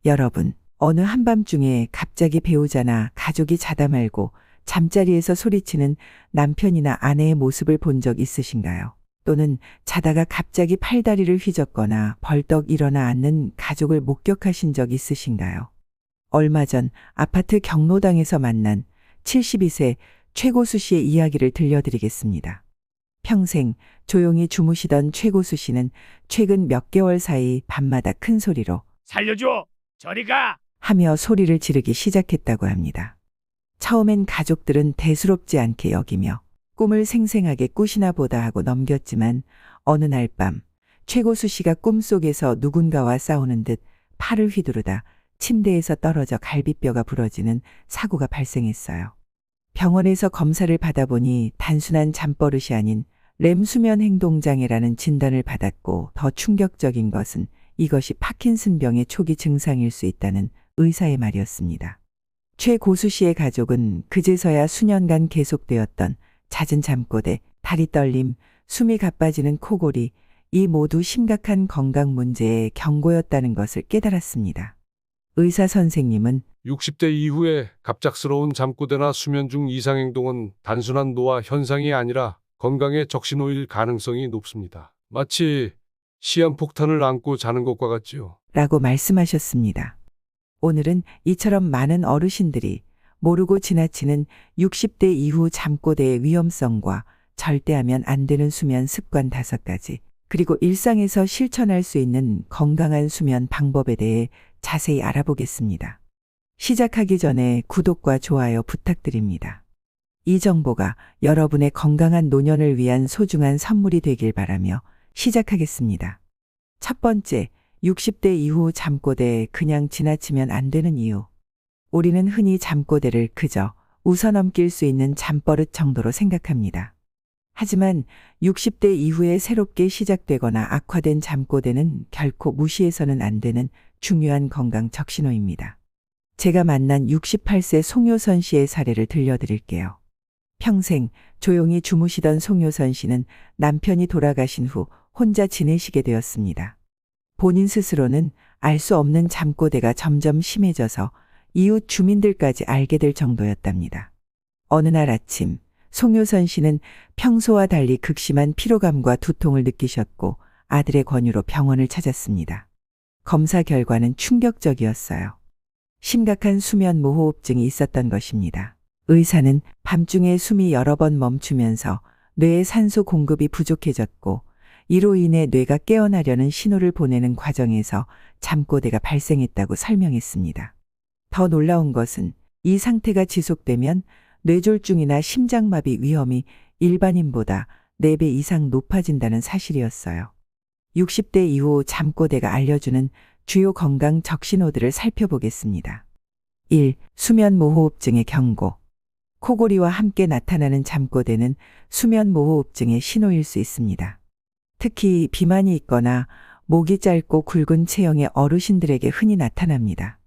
여러분, 어느 한밤중에 갑자기 배우자나 가족이 자다 말고 잠자리에서 소리치는 남편이나 아내의 모습을 본 적 있으신가요? 또는 자다가 갑자기 팔다리를 휘젓거나 벌떡 일어나 앉는 가족을 목격하신 적 있으신가요? 얼마 전 아파트 경로당에서 만난 72세 최고수 씨의 이야기를 들려드리겠습니다. 평생 조용히 주무시던 최고수 씨는 최근 몇 개월 사이 밤마다 큰 소리로 살려줘! 저리 가! 하며 소리를 지르기 시작했다고 합니다. 처음엔 가족들은 대수롭지 않게 여기며 꿈을 생생하게 꾸시나 보다 하고 넘겼지만 어느 날 밤 최고수 씨가 꿈속에서 누군가와 싸우는 듯 팔을 휘두르다 침대에서 떨어져 갈비뼈가 부러지는 사고가 발생했어요. 병원에서 검사를 받아보니 단순한 잠버릇이 아닌 렘수면 행동장애라는 진단을 받았고 더 충격적인 것은 이것이 파킨슨병의 초기 증상일 수 있다는 의사의 말이었습니다. 최 고수 씨의 가족은 그제서야 수년간 계속되었던 잦은 잠꼬대, 다리 떨림, 숨이 가빠지는 코골이, 이 모두 심각한 건강 문제의 경고였다는 것을 깨달았습니다. 의사 선생님은 60대 이후에 갑작스러운 잠꼬대나 수면 중 이상행동은 단순한 노화 현상이 아니라 건강에 적신호일 가능성이 높습니다. 마치 시한폭탄을 안고 자는 것과 같지요. 라고 말씀하셨습니다. 오늘은 이처럼 많은 어르신들이 모르고 지나치는 60대 이후 잠꼬대의 위험성과 절대하면 안 되는 수면 습관 5가지, 그리고 일상에서 실천할 수 있는 건강한 수면 방법에 대해 자세히 알아보겠습니다. 시작하기 전에 구독과 좋아요 부탁드립니다. 이 정보가 여러분의 건강한 노년을 위한 소중한 선물이 되길 바라며 시작하겠습니다. 첫 번째, 60대 이후 잠꼬대에 그냥 지나치면 안 되는 이유. 우리는 흔히 잠꼬대를 그저 웃어넘길 수 있는 잠버릇 정도로 생각합니다. 하지만 60대 이후에 새롭게 시작되거나 악화된 잠꼬대는 결코 무시해서는 안 되는 중요한 건강 적신호입니다. 제가 만난 68세 송효선 씨의 사례를 들려드릴게요. 평생 조용히 주무시던 송효선 씨는 남편이 돌아가신 후 혼자 지내시게 되었습니다. 본인 스스로는 알 수 없는 잠꼬대가 점점 심해져서 이웃 주민들까지 알게 될 정도였답니다. 어느 날 아침, 송효선 씨는 평소와 달리 극심한 피로감과 두통을 느끼셨고 아들의 권유로 병원을 찾았습니다. 검사 결과는 충격적이었어요. 심각한 수면 무호흡증이 있었던 것입니다. 의사는 밤중에 숨이 여러 번 멈추면서 뇌의 산소 공급이 부족해졌고 이로 인해 뇌가 깨어나려는 신호를 보내는 과정에서 잠꼬대가 발생했다고 설명했습니다. 더 놀라운 것은 이 상태가 지속되면 뇌졸중이나 심장마비 위험이 일반인보다 4배 이상 높아진다는 사실이었어요. 60대 이후 잠꼬대가 알려주는 주요 건강 적신호들을 살펴보겠습니다. 1. 수면 무호흡증의 경고. 코골이와 함께 나타나는 잠꼬대는 수면 무호흡증의 신호일 수 있습니다. 특히 비만이 있거나 목이 짧고 굵은 체형의 어르신들에게 흔히 나타납니다.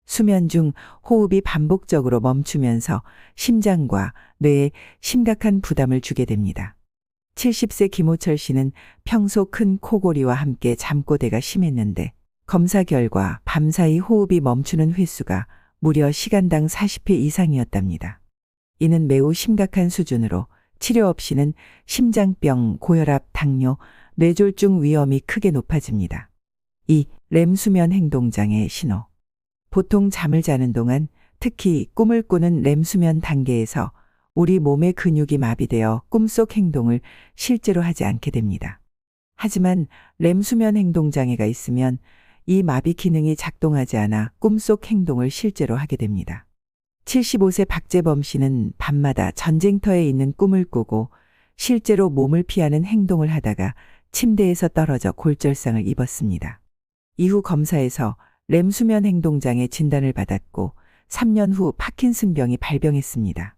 수면 중 호흡이 반복적으로 멈추면서 심장과 뇌에 심각한 부담을 주게 됩니다. 70세 김호철 씨는 평소 큰 코골이와 함께 잠꼬대가 심했는데 검사 결과 밤사이 호흡이 멈추는 횟수가 무려 시간당 40회 이상이었답니다. 이는 매우 심각한 수준으로 치료 없이는 심장병, 고혈압, 당뇨, 뇌졸중 위험이 크게 높아집니다. 2. 렘수면 행동장애 신호. 보통 잠을 자는 동안 특히 꿈을 꾸는 렘수면 단계에서 우리 몸의 근육이 마비되어 꿈속 행동을 실제로 하지 않게 됩니다. 하지만 렘수면 행동장애가 있으면 이 마비 기능이 작동하지 않아 꿈속 행동을 실제로 하게 됩니다. 75세 박재범 씨는 밤마다 전쟁터에 있는 꿈을 꾸고 실제로 몸을 피하는 행동을 하다가 침대에서 떨어져 골절상을 입었습니다. 이후 검사에서 렘수면 행동장애 진단을 받았고 3년 후 파킨슨병이 발병했습니다.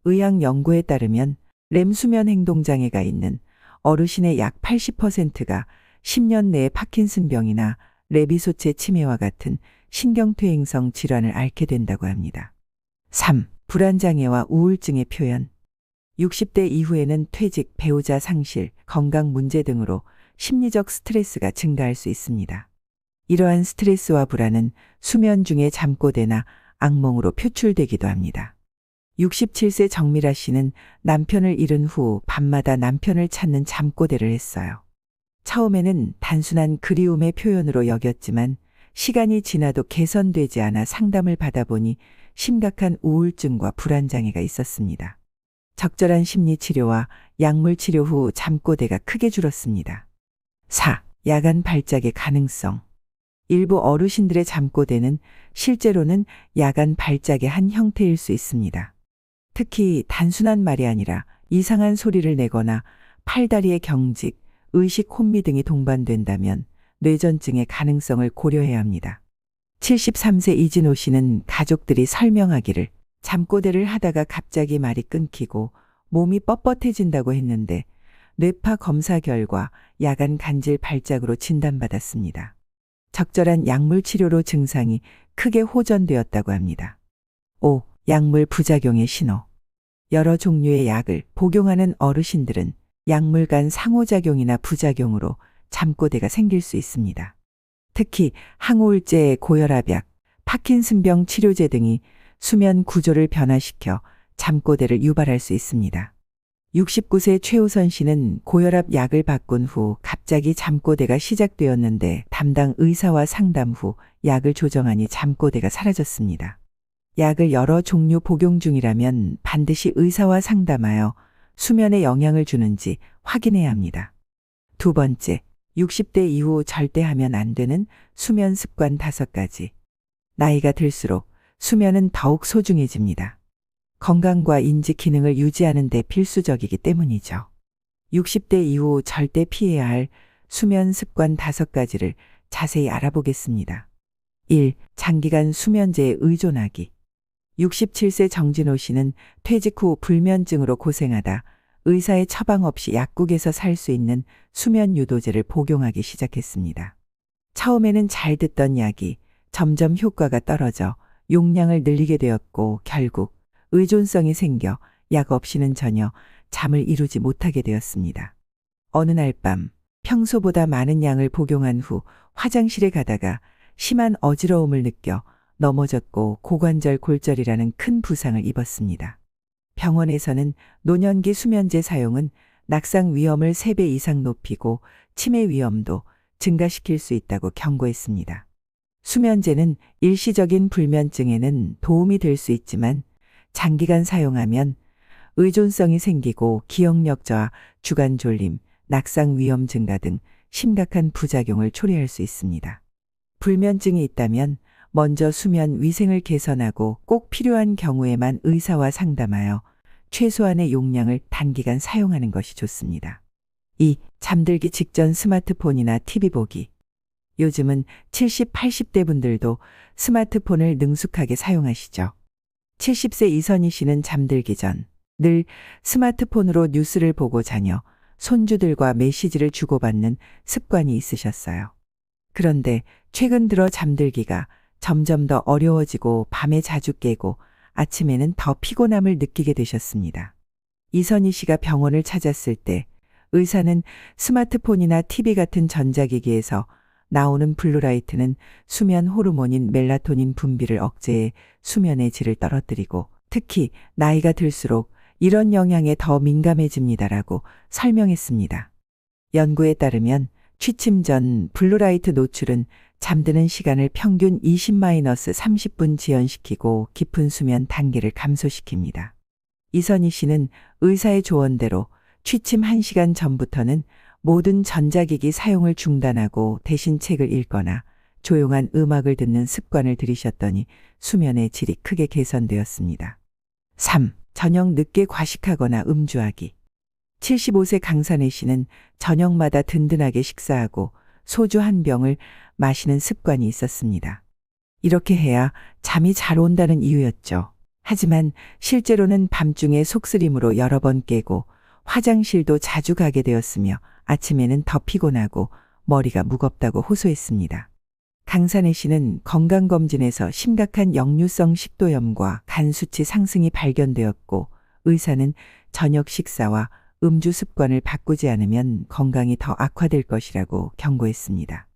의학 연구에 따르면 렘수면 행동장애가 있는 어르신의 약 80%가 10년 내에 파킨슨병이나 레비소체 치매와 같은 신경퇴행성 질환을 앓게 된다고 합니다. 3. 불안장애와 우울증의 표현. 60대 이후에는 퇴직, 배우자 상실, 건강 문제 등으로 심리적 스트레스가 증가할 수 있습니다. 이러한 스트레스와 불안은 수면 중에 잠꼬대나 악몽으로 표출되기도 합니다. 67세 정미라 씨는 남편을 잃은 후 밤마다 남편을 찾는 잠꼬대를 했어요. 처음에는 단순한 그리움의 표현으로 여겼지만 시간이 지나도 개선되지 않아 상담을 받아보니 심각한 우울증과 불안장애가 있었습니다. 적절한 심리치료와 약물치료 후 잠꼬대가 크게 줄었습니다. 4. 야간 발작의 가능성. 일부 어르신들의 잠꼬대는 실제로는 야간 발작의 한 형태일 수 있습니다. 특히 단순한 말이 아니라 이상한 소리를 내거나 팔다리의 경직, 의식 혼미 등이 동반된다면 뇌전증의 가능성을 고려해야 합니다. 73세 이진호 씨는 가족들이 설명하기를 잠꼬대를 하다가 갑자기 말이 끊기고 몸이 뻣뻣해진다고 했는데 뇌파 검사 결과 야간 간질 발작으로 진단받았습니다. 적절한 약물 치료로 증상이 크게 호전되었다고 합니다. 5. 약물 부작용의 신호. 여러 종류의 약을 복용하는 어르신들은 약물 간 상호작용이나 부작용으로 잠꼬대가 생길 수 있습니다. 특히 항우울제, 고혈압약, 파킨슨병 치료제 등이 수면 구조를 변화시켜 잠꼬대를 유발할 수 있습니다. 69세 최우선 씨는 고혈압 약을 바꾼 후 갑자기 잠꼬대가 시작되었는데 담당 의사와 상담 후 약을 조정하니 잠꼬대가 사라졌습니다. 약을 여러 종류 복용 중이라면 반드시 의사와 상담하여 수면에 영향을 주는지 확인해야 합니다. 두 번째, 60대 이후 절대 하면 안 되는 수면 습관 5가지. 나이가 들수록 수면은 더욱 소중해집니다. 건강과 인지 기능을 유지하는 데 필수적이기 때문이죠. 60대 이후 절대 피해야 할 수면 습관 5가지를 자세히 알아보겠습니다. 1. 장기간 수면제에 의존하기. 67세 정진호 씨는 퇴직 후 불면증으로 고생하다 의사의 처방 없이 약국에서 살 수 있는 수면 유도제를 복용하기 시작했습니다. 처음에는 잘 듣던 약이 점점 효과가 떨어져 용량을 늘리게 되었고 결국 의존성이 생겨 약 없이는 전혀 잠을 이루지 못하게 되었습니다. 어느 날 밤 평소보다 많은 양을 복용한 후 화장실에 가다가 심한 어지러움을 느껴 넘어졌고 고관절 골절이라는 큰 부상을 입었습니다. 병원에서는 노년기 수면제 사용은 낙상 위험을 3배 이상 높이고 치매 위험도 증가시킬 수 있다고 경고했습니다. 수면제는 일시적인 불면증에는 도움이 될 수 있지만 장기간 사용하면 의존성이 생기고 기억력 저하, 주간 졸림, 낙상 위험 증가 등 심각한 부작용을 초래할 수 있습니다. 불면증이 있다면 먼저 수면 위생을 개선하고 꼭 필요한 경우에만 의사와 상담하여 최소한의 용량을 단기간 사용하는 것이 좋습니다. 2. 잠들기 직전 스마트폰이나 TV 보기. 요즘은 70, 80대 분들도 스마트폰을 능숙하게 사용하시죠. 70세 이선희 씨는 잠들기 전 늘 스마트폰으로 뉴스를 보고 자녀, 손주들과 메시지를 주고받는 습관이 있으셨어요. 그런데 최근 들어 잠들기가 점점 더 어려워지고 밤에 자주 깨고 아침에는 더 피곤함을 느끼게 되셨습니다. 이선희 씨가 병원을 찾았을 때 의사는 스마트폰이나 TV 같은 전자기기에서 나오는 블루라이트는 수면 호르몬인 멜라토닌 분비를 억제해 수면의 질을 떨어뜨리고 특히 나이가 들수록 이런 영향에 더 민감해집니다라고 설명했습니다. 연구에 따르면 취침 전 블루라이트 노출은 잠드는 시간을 평균 20-30분 지연시키고 깊은 수면 단계를 감소시킵니다. 이선희 씨는 의사의 조언대로 취침 1시간 전부터는 모든 전자기기 사용을 중단하고 대신 책을 읽거나 조용한 음악을 듣는 습관을 들이셨더니 수면의 질이 크게 개선되었습니다. 3. 저녁 늦게 과식하거나 음주하기. 75세 강산혜 씨는 저녁마다 든든하게 식사하고 소주 한 병을 마시는 습관이 있었습니다. 이렇게 해야 잠이 잘 온다는 이유였죠. 하지만 실제로는 밤중에 속쓰림으로 여러 번 깨고 화장실도 자주 가게 되었으며 아침에는 더 피곤하고 머리가 무겁다고 호소했습니다. 강산혜 씨는 건강검진에서 심각한 역류성 식도염과 간 수치 상승이 발견되었고 의사는 저녁 식사와 음주 습관을 바꾸지 않으면 건강이 더 악화될 것이라고 경고했습니다.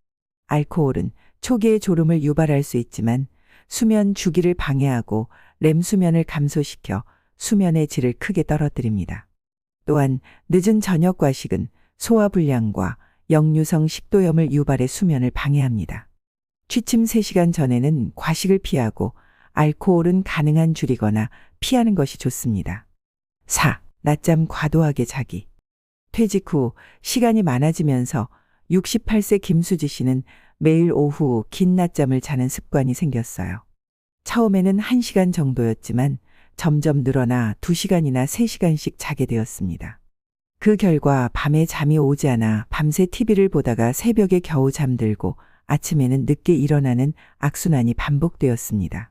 알코올은 초기의 졸음을 유발할 수 있지만 수면 주기를 방해하고 렘 수면을 감소시켜 수면의 질을 크게 떨어뜨립니다. 또한 늦은 저녁 과식은 소화불량과 역류성 식도염을 유발해 수면을 방해합니다. 취침 3시간 전에는 과식을 피하고 알코올은 가능한 줄이거나 피하는 것이 좋습니다. 4. 낮잠 과도하게 자기. 퇴직 후 시간이 많아지면서 68세 김수지 씨는 매일 오후 긴 낮잠을 자는 습관이 생겼어요. 처음에는 1시간 정도였지만 점점 늘어나 2시간이나 3시간씩 자게 되었습니다. 그 결과 밤에 잠이 오지 않아 밤새 TV를 보다가 새벽에 겨우 잠들고 아침에는 늦게 일어나는 악순환이 반복되었습니다.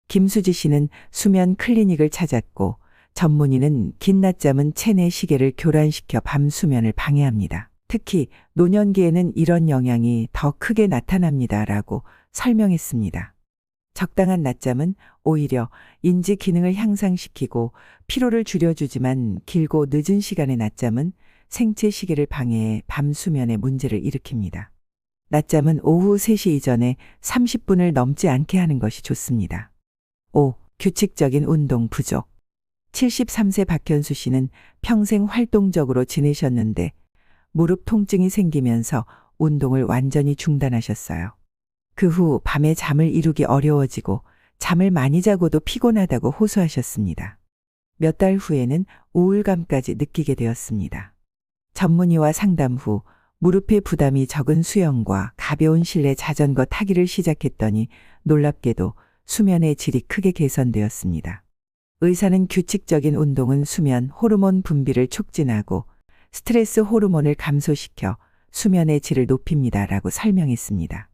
김수지 씨는 수면 클리닉을 찾았고 전문의는 긴 낮잠은 체내 시계를 교란시켜 밤 수면을 방해합니다. 특히 노년기에는 이런 영향이 더 크게 나타납니다라고 설명했습니다. 적당한 낮잠은 오히려 인지 기능을 향상시키고 피로를 줄여주지만 길고 늦은 시간의 낮잠은 생체 시계를 방해해 밤 수면에 문제를 일으킵니다. 낮잠은 오후 3시 이전에 30분을 넘지 않게 하는 것이 좋습니다. 5. 규칙적인 운동 부족. 73세 박현수 씨는 평생 활동적으로 지내셨는데 무릎 통증이 생기면서 운동을 완전히 중단하셨어요. 그 후 밤에 잠을 이루기 어려워지고 잠을 많이 자고도 피곤하다고 호소하셨습니다. 몇 달 후에는 우울감까지 느끼게 되었습니다. 전문의와 상담 후 무릎의 부담이 적은 수영과 가벼운 실내 자전거 타기를 시작했더니 놀랍게도 수면의 질이 크게 개선되었습니다. 의사는 규칙적인 운동은 수면 호르몬 분비를 촉진하고 스트레스 호르몬을 감소시켜 수면의 질을 높입니다라고 설명했습니다.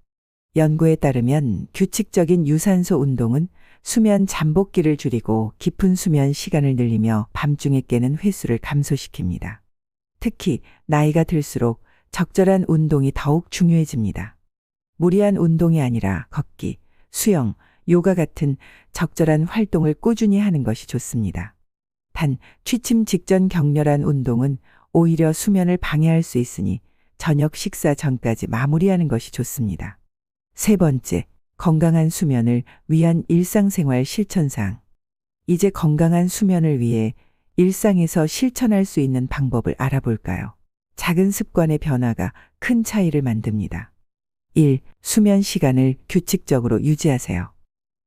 연구에 따르면 규칙적인 유산소 운동은 수면 잠복기를 줄이고 깊은 수면 시간을 늘리며 밤중에 깨는 횟수를 감소시킵니다. 특히 나이가 들수록 적절한 운동이 더욱 중요해집니다. 무리한 운동이 아니라 걷기, 수영, 요가 같은 적절한 활동을 꾸준히 하는 것이 좋습니다. 단, 취침 직전 격렬한 운동은 오히려 수면을 방해할 수 있으니 저녁 식사 전까지 마무리하는 것이 좋습니다. 3번째, 건강한 수면을 위한 일상생활 실천사항. 이제 건강한 수면을 위해 일상에서 실천할 수 있는 방법을 알아볼까요? 작은 습관의 변화가 큰 차이를 만듭니다. 1. 수면 시간을 규칙적으로 유지하세요.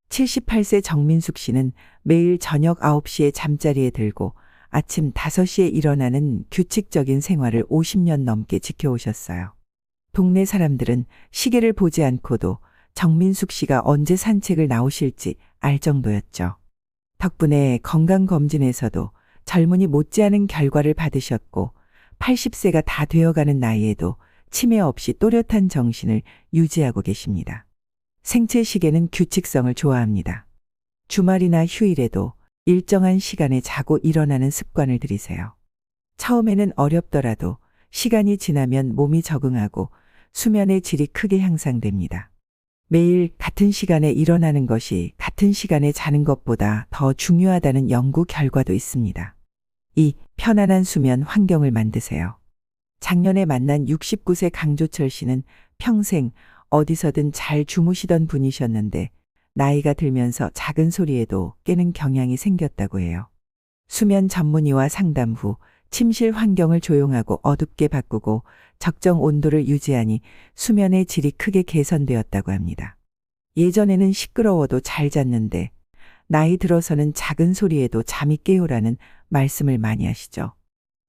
78세 정민숙 씨는 매일 저녁 9시에 잠자리에 들고 아침 5시에 일어나는 규칙적인 생활을 50년 넘게 지켜오셨어요. 동네 사람들은 시계를 보지 않고도 정민숙 씨가 언제 산책을 나오실지 알 정도였죠. 덕분에 건강검진에서도 젊은이 못지않은 결과를 받으셨고 80세가 다 되어가는 나이에도 치매 없이 또렷한 정신을 유지하고 계십니다. 생체 시계는 규칙성을 좋아합니다. 주말이나 휴일에도 일정한 시간에 자고 일어나는 습관을 들이세요. 처음에는 어렵더라도 시간이 지나면 몸이 적응하고 수면의 질이 크게 향상됩니다. 매일 같은 시간에 일어나는 것이 같은 시간에 자는 것보다 더 중요하다는 연구 결과도 있습니다. 2. 편안한 수면 환경을 만드세요. 작년에 만난 69세 강조철 씨는 평생 어디서든 잘 주무시던 분이셨는데 나이가 들면서 작은 소리에도 깨는 경향이 생겼다고 해요. 수면 전문의와 상담 후 침실 환경을 조용하고 어둡게 바꾸고 적정 온도를 유지하니 수면의 질이 크게 개선되었다고 합니다. 예전에는 시끄러워도 잘 잤는데 나이 들어서는 작은 소리에도 잠이 깨요라는 말씀을 많이 하시죠.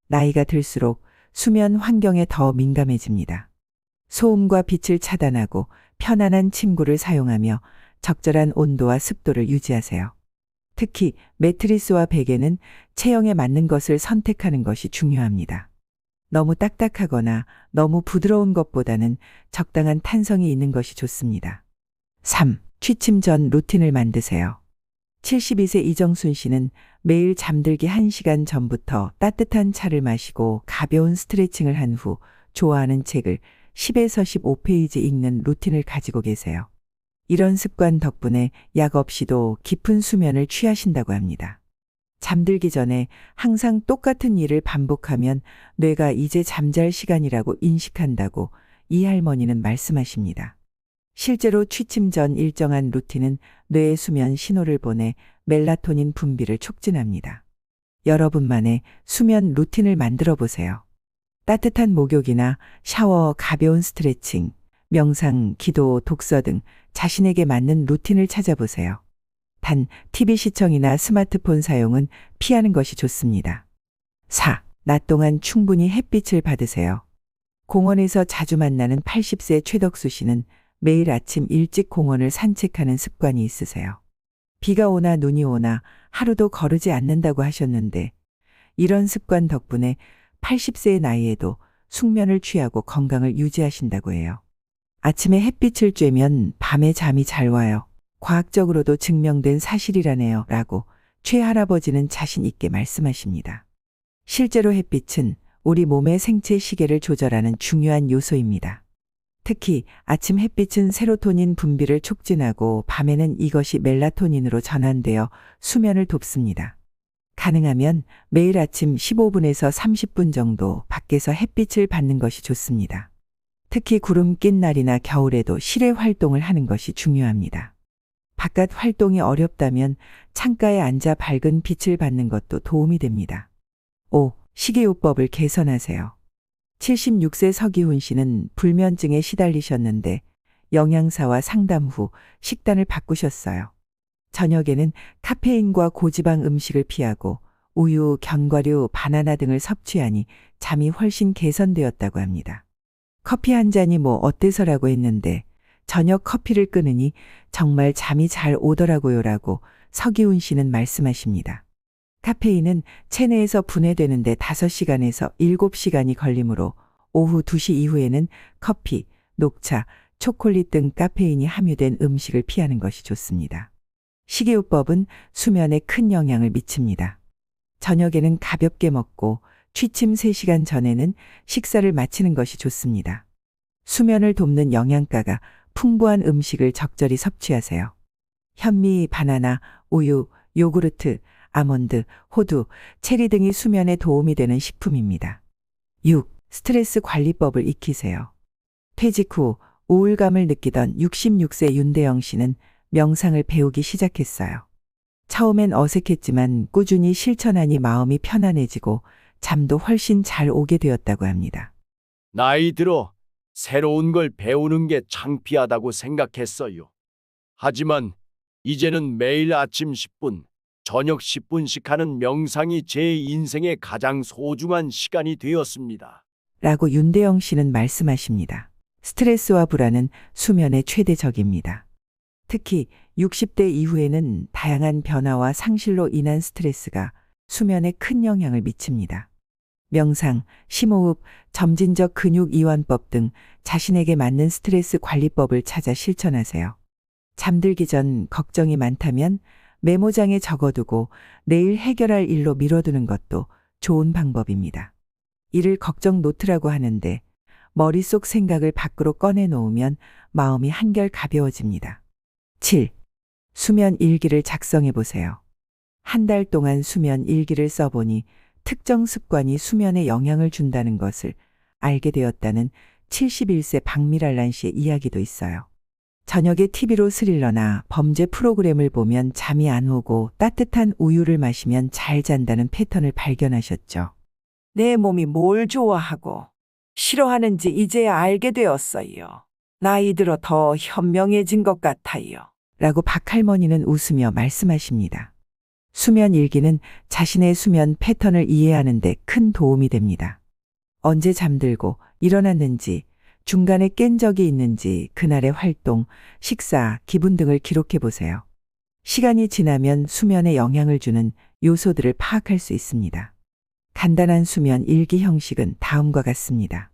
나이가 들수록 수면 환경에 더 민감해집니다. 소음과 빛을 차단하고 편안한 침구를 사용하며 적절한 온도와 습도를 유지하세요. 특히 매트리스와 베개는 체형에 맞는 것을 선택하는 것이 중요합니다. 너무 딱딱하거나 너무 부드러운 것보다는 적당한 탄성이 있는 것이 좋습니다. 3. 취침 전 루틴을 만드세요. 72세 이정순 씨는 매일 잠들기 1시간 전부터 따뜻한 차를 마시고 가벼운 스트레칭을 한 후 좋아하는 책을 10에서 15페이지 읽는 루틴을 가지고 계세요. 이런 습관 덕분에 약 없이도 깊은 수면을 취하신다고 합니다. 잠들기 전에 항상 똑같은 일을 반복하면 뇌가 이제 잠잘 시간이라고 인식한다고 이 할머니는 말씀하십니다. 실제로 취침 전 일정한 루틴은 뇌에 수면 신호를 보내 멜라토닌 분비를 촉진합니다. 여러분만의 수면 루틴을 만들어 보세요. 따뜻한 목욕이나 샤워, 가벼운 스트레칭, 명상, 기도, 독서 등 자신에게 맞는 루틴을 찾아보세요. 단, TV 시청이나 스마트폰 사용은 피하는 것이 좋습니다. 4. 낮 동안 충분히 햇빛을 받으세요. 공원에서 자주 만나는 80세 최덕수 씨는 매일 아침 일찍 공원을 산책하는 습관이 있으세요. 비가 오나 눈이 오나 하루도 거르지 않는다고 하셨는데, 이런 습관 덕분에 80세의 나이에도 숙면을 취하고 건강을 유지하신다고 해요. 아침에 햇빛을 쬐면 밤에 잠이 잘 와요. 과학적으로도 증명된 사실이라네요. 라고 최할아버지는 자신 있게 말씀하십니다. 실제로 햇빛은 우리 몸의 생체 시계를 조절하는 중요한 요소입니다. 특히 아침 햇빛은 세로토닌 분비를 촉진하고 밤에는 이것이 멜라토닌으로 전환되어 수면을 돕습니다. 가능하면 매일 아침 15분에서 30분 정도 밖에서 햇빛을 받는 것이 좋습니다. 특히 구름 낀 날이나 겨울에도 실외 활동을 하는 것이 중요합니다. 바깥 활동이 어렵다면 창가에 앉아 밝은 빛을 받는 것도 도움이 됩니다. 5. 식이요법을 개선하세요. 76세 서기훈 씨는 불면증에 시달리셨는데 영양사와 상담 후 식단을 바꾸셨어요. 저녁에는 카페인과 고지방 음식을 피하고 우유, 견과류, 바나나 등을 섭취하니 잠이 훨씬 개선되었다고 합니다. 커피 한 잔이 뭐 어때서라고 했는데 저녁 커피를 끊으니 정말 잠이 잘 오더라고요라고 서기훈 씨는 말씀하십니다. 카페인은 체내에서 분해되는데 5시간에서 7시간이 걸리므로 오후 2시 이후에는 커피, 녹차, 초콜릿 등 카페인이 함유된 음식을 피하는 것이 좋습니다. 식이요법은 수면에 큰 영향을 미칩니다. 저녁에는 가볍게 먹고 취침 3시간 전에는 식사를 마치는 것이 좋습니다. 수면을 돕는 영양가가 풍부한 음식을 적절히 섭취하세요. 현미, 바나나, 우유, 요구르트, 아몬드, 호두, 체리 등이 수면에 도움이 되는 식품입니다. 6. 스트레스 관리법을 익히세요. 퇴직 후 우울감을 느끼던 66세 윤대영 씨는 명상을 배우기 시작했어요. 처음엔 어색했지만 꾸준히 실천하니 마음이 편안해지고 잠도 훨씬 잘 오게 되었다고 합니다. 나이 들어 새로운 걸 배우는 게 창피하다고 생각했어요. 하지만 이제는 매일 아침 10분, 저녁 10분씩 하는 명상이 제 인생의 가장 소중한 시간이 되었습니다. 라고 윤대영 씨는 말씀하십니다. 스트레스와 불안은 수면의 최대적입니다. 특히 60대 이후에는 다양한 변화와 상실로 인한 스트레스가 수면에 큰 영향을 미칩니다. 명상, 심호흡, 점진적 근육 이완법 등 자신에게 맞는 스트레스 관리법을 찾아 실천하세요. 잠들기 전 걱정이 많다면 메모장에 적어두고 내일 해결할 일로 미뤄두는 것도 좋은 방법입니다. 이를 걱정 노트라고 하는데 머릿속 생각을 밖으로 꺼내놓으면 마음이 한결 가벼워집니다. 7. 수면 일기를 작성해 보세요. 한 달 동안 수면 일기를 써보니 특정 습관이 수면에 영향을 준다는 것을 알게 되었다는 71세 박미랄란 씨의 이야기도 있어요. 저녁에 TV로 스릴러나 범죄 프로그램을 보면 잠이 안 오고 따뜻한 우유를 마시면 잘 잔다는 패턴을 발견하셨죠. 내 몸이 뭘 좋아하고 싫어하는지 이제야 알게 되었어요. 나이 들어 더 현명해진 것 같아요. 라고 박할머니는 웃으며 말씀하십니다. 수면 일기는 자신의 수면 패턴을 이해하는 데 큰 도움이 됩니다. 언제 잠들고 일어났는지, 중간에 깬 적이 있는지, 그날의 활동, 식사, 기분 등을 기록해 보세요. 시간이 지나면 수면에 영향을 주는 요소들을 파악할 수 있습니다. 간단한 수면 일기 형식은 다음과 같습니다.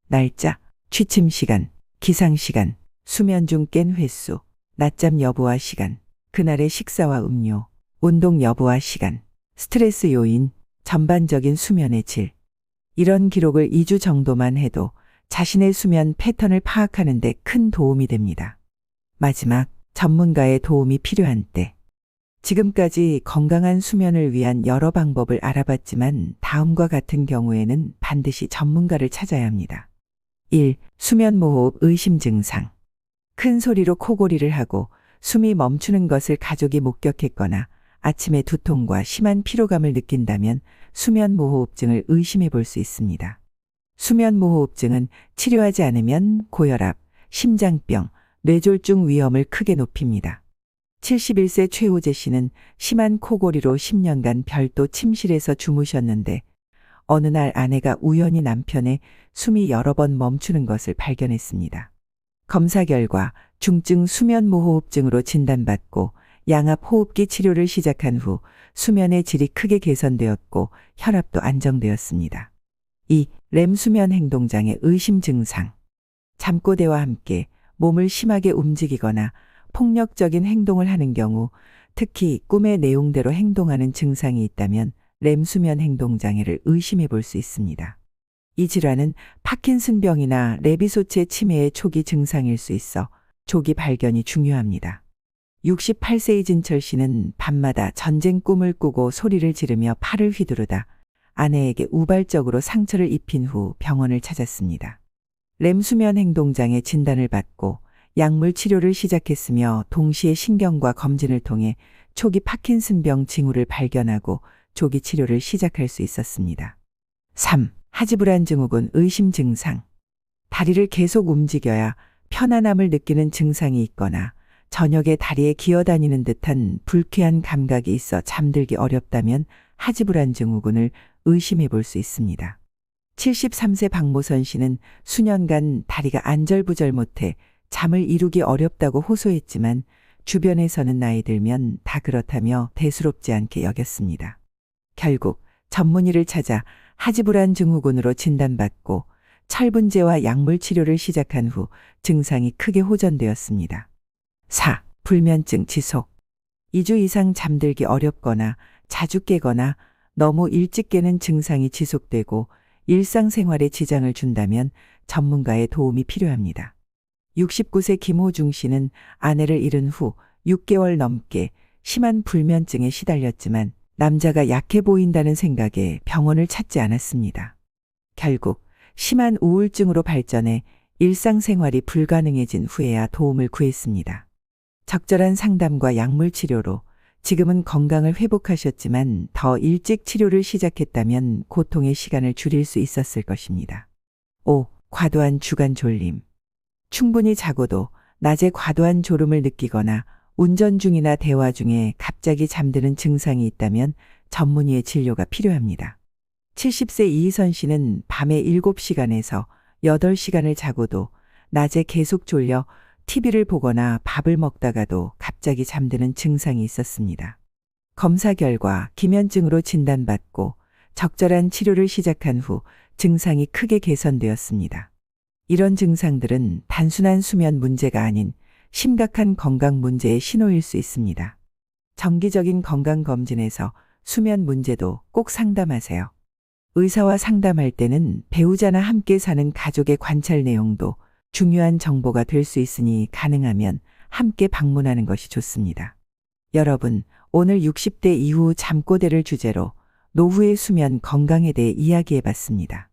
날짜, 취침 시간, 기상 시간, 수면 중 깬 횟수, 낮잠 여부와 시간, 그날의 식사와 음료, 운동 여부와 시간, 스트레스 요인, 전반적인 수면의 질. 이런 기록을 2주 정도만 해도 자신의 수면 패턴을 파악하는 데 큰 도움이 됩니다. 마지막, 전문가의 도움이 필요한 때. 지금까지 건강한 수면을 위한 여러 방법을 알아봤지만 다음과 같은 경우에는 반드시 전문가를 찾아야 합니다. 1. 수면 모호흡 의심 증상. 큰 소리로 코골이를 하고 숨이 멈추는 것을 가족이 목격했거나 아침에 두통과 심한 피로감을 느낀다면 수면무호흡증을 의심해 볼 수 있습니다. 수면무호흡증은 치료하지 않으면 고혈압, 심장병, 뇌졸중 위험을 크게 높입니다. 71세 최호재 씨는 심한 코골이로 10년간 별도 침실에서 주무셨는데 어느 날 아내가 우연히 남편의 숨이 여러 번 멈추는 것을 발견했습니다. 검사 결과 중증 수면무호흡증으로 진단받고 양압호흡기 치료를 시작한 후 수면의 질이 크게 개선되었고 혈압도 안정되었습니다. 2. 렘 수면 행동장애 의심 증상. 잠꼬대와 함께 몸을 심하게 움직이거나 폭력적인 행동을 하는 경우, 특히 꿈의 내용대로 행동하는 증상이 있다면 렘 수면 행동장애를 의심해 볼 수 있습니다. 이 질환은 파킨슨병이나 레비소체 치매의 초기 증상일 수 있어 조기 발견이 중요합니다. 68세 이진철 씨는 밤마다 전쟁 꿈을 꾸고 소리를 지르며 팔을 휘두르다 아내에게 우발적으로 상처를 입힌 후 병원을 찾았습니다. 렘 수면 행동장애 진단을 받고 약물 치료를 시작했으며 동시에 신경과 검진을 통해 초기 파킨슨병 징후를 발견하고 조기 치료를 시작할 수 있었습니다. 3. 하지불안 증후군 의심 증상. 다리를 계속 움직여야 편안함을 느끼는 증상이 있거나 저녁에 다리에 기어다니는 듯한 불쾌한 감각이 있어 잠들기 어렵다면 하지불안 증후군을 의심해 볼 수 있습니다. 73세 박모선 씨는 수년간 다리가 안절부절 못해 잠을 이루기 어렵다고 호소했지만 주변에서는 나이 들면 다 그렇다며 대수롭지 않게 여겼습니다. 결국 전문의를 찾아 하지불안 증후군으로 진단받고 철분제와 약물 치료를 시작한 후 증상이 크게 호전되었습니다. 4. 불면증 지속. 2주 이상 잠들기 어렵거나 자주 깨거나 너무 일찍 깨는 증상이 지속되고 일상생활에 지장을 준다면 전문가의 도움이 필요합니다. 69세 김호중 씨는 아내를 잃은 후 6개월 넘게 심한 불면증에 시달렸지만 남자가 약해 보인다는 생각에 병원을 찾지 않았습니다. 결국 심한 우울증으로 발전해 일상생활이 불가능해진 후에야 도움을 구했습니다. 적절한 상담과 약물 치료로 지금은 건강을 회복하셨지만 더 일찍 치료를 시작했다면 고통의 시간을 줄일 수 있었을 것입니다. 5. 과도한 주간 졸림. 충분히 자고도 낮에 과도한 졸음을 느끼거나 운전 중이나 대화 중에 갑자기 잠드는 증상이 있다면 전문의의 진료가 필요합니다. 70세 이희선 씨는 밤에 7시간에서 8시간을 자고도 낮에 계속 졸려 TV를 보거나 밥을 먹다가도 갑자기 잠드는 증상이 있었습니다. 검사 결과 기면증으로 진단받고 적절한 치료를 시작한 후 증상이 크게 개선되었습니다. 이런 증상들은 단순한 수면 문제가 아닌 심각한 건강 문제의 신호일 수 있습니다. 정기적인 건강검진에서 수면 문제도 꼭 상담하세요. 의사와 상담할 때는 배우자나 함께 사는 가족의 관찰 내용도 중요한 정보가 될 수 있으니 가능하면 함께 방문하는 것이 좋습니다. 여러분, 오늘 60대 이후 잠꼬대를 주제로 노후의 수면 건강에 대해 이야기해봤습니다.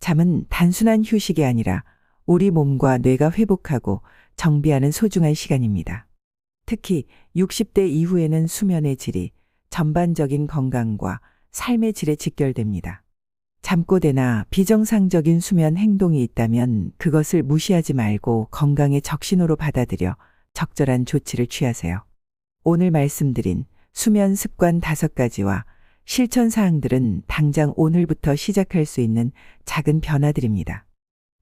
잠은 단순한 휴식이 아니라 우리 몸과 뇌가 회복하고 정비하는 소중한 시간입니다. 특히 60대 이후에는 수면의 질이 전반적인 건강과 삶의 질에 직결됩니다. 잠꼬대나 비정상적인 수면 행동이 있다면 그것을 무시하지 말고 건강의 적신호로 받아들여 적절한 조치를 취하세요. 오늘 말씀드린 수면 습관 5가지와 실천 사항들은 당장 오늘부터 시작할 수 있는 작은 변화들입니다.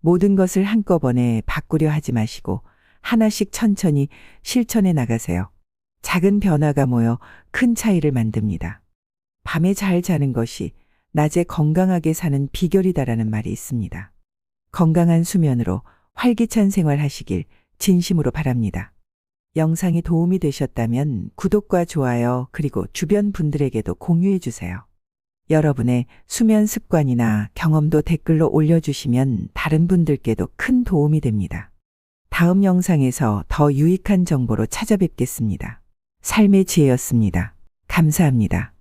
모든 것을 한꺼번에 바꾸려 하지 마시고 하나씩 천천히 실천해 나가세요. 작은 변화가 모여 큰 차이를 만듭니다. 밤에 잘 자는 것이 낮에 건강하게 사는 비결이다라는 말이 있습니다. 건강한 수면으로 활기찬 생활 하시길 진심으로 바랍니다. 영상이 도움이 되셨다면 구독과 좋아요 그리고 주변 분들에게도 공유해 주세요. 여러분의 수면 습관이나 경험도 댓글로 올려주시면 다른 분들께도 큰 도움이 됩니다. 다음 영상에서 더 유익한 정보로 찾아뵙겠습니다. 삶의 지혜였습니다. 감사합니다.